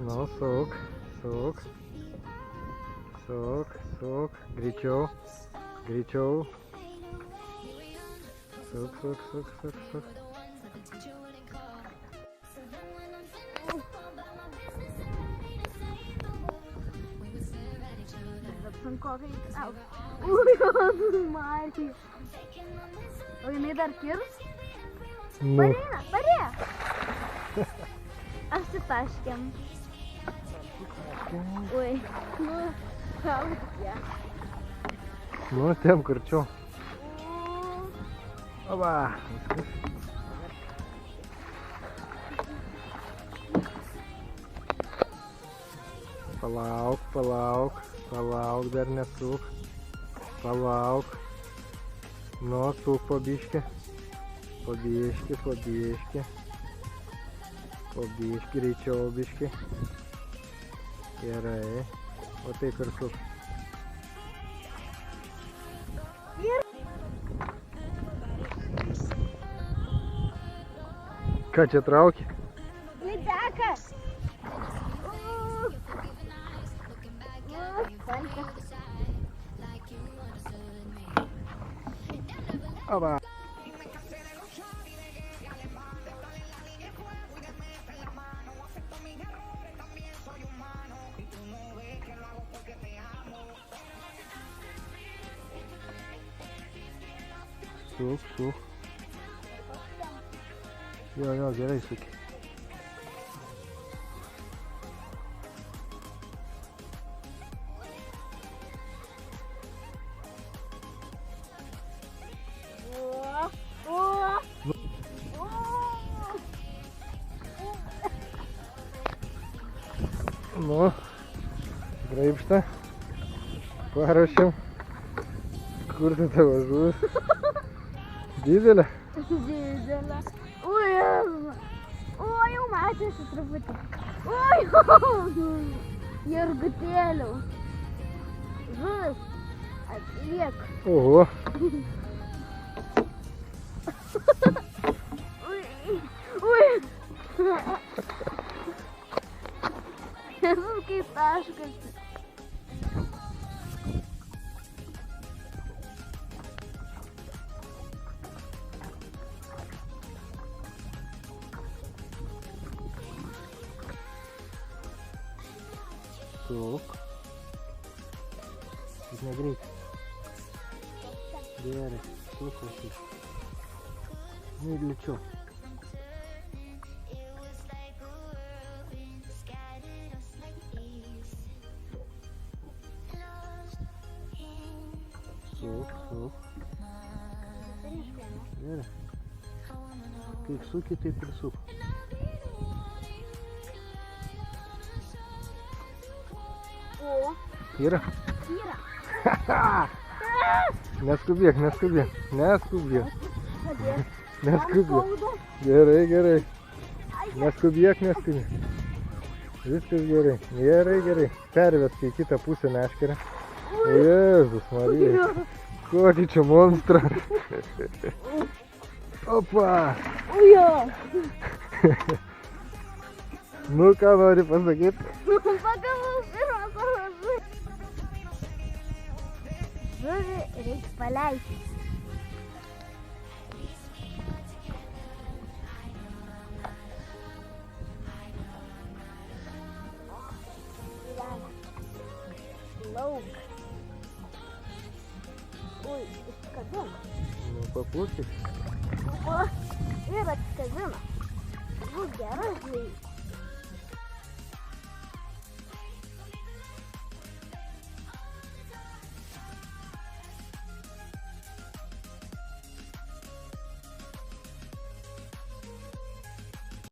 Nu, suk, suk. Suk, suk. Greičiau. Greičiau. Suk, suk, suk, suk, suk. Marija. O jinai dar kirs? Nu. Marina, parėk. Apsitaškėm. Oi, nu, kaukė. Nu, tem kurčiau. Oba, viskas. Palauk, palauk, palauk, dar nesuk. Palauk. Nu, suk po biškį. Po biškį, po biškį. Po biškį, greičiau biškį. Gerai. O taip ir suk. Ką čia trauki? Lydekas. Oba. Suk, suk. Jo, gerai suki. Nu, graibštą. Paruošėm. Kur tai tavo žuvis? Didelė? Didelė. Oi, jau matėsi truputį. Oi, Jurgutėliau. Žuvis, atliek. Oho. Ui. Jezus, kaip taškas. Suk. Tik negreit. Gerai, suk, suk. Nu ir lėčiau. Suk, suk. Gerai. Kaip suki, taip ir suk. O, Yra? yra. Neskubėk, neskubėk. Neskubėk. Padėk. Neskubėk. Gerai, gerai. Neskubėk, neskubėk. Viskas gerai. Gerai, gerai. Pervesk į kitą pusę meškerę. Jėzus Marija. Kokį čia monstrą. Opa. Ujo. Nu, ką nori pasakyti? Pagavau pirmą savo žuvį. Žuvį reikia paleisti. Lauk. Ui, iškabino. Nu, papūkit. O, ir atskabino. Bus geras žvejys.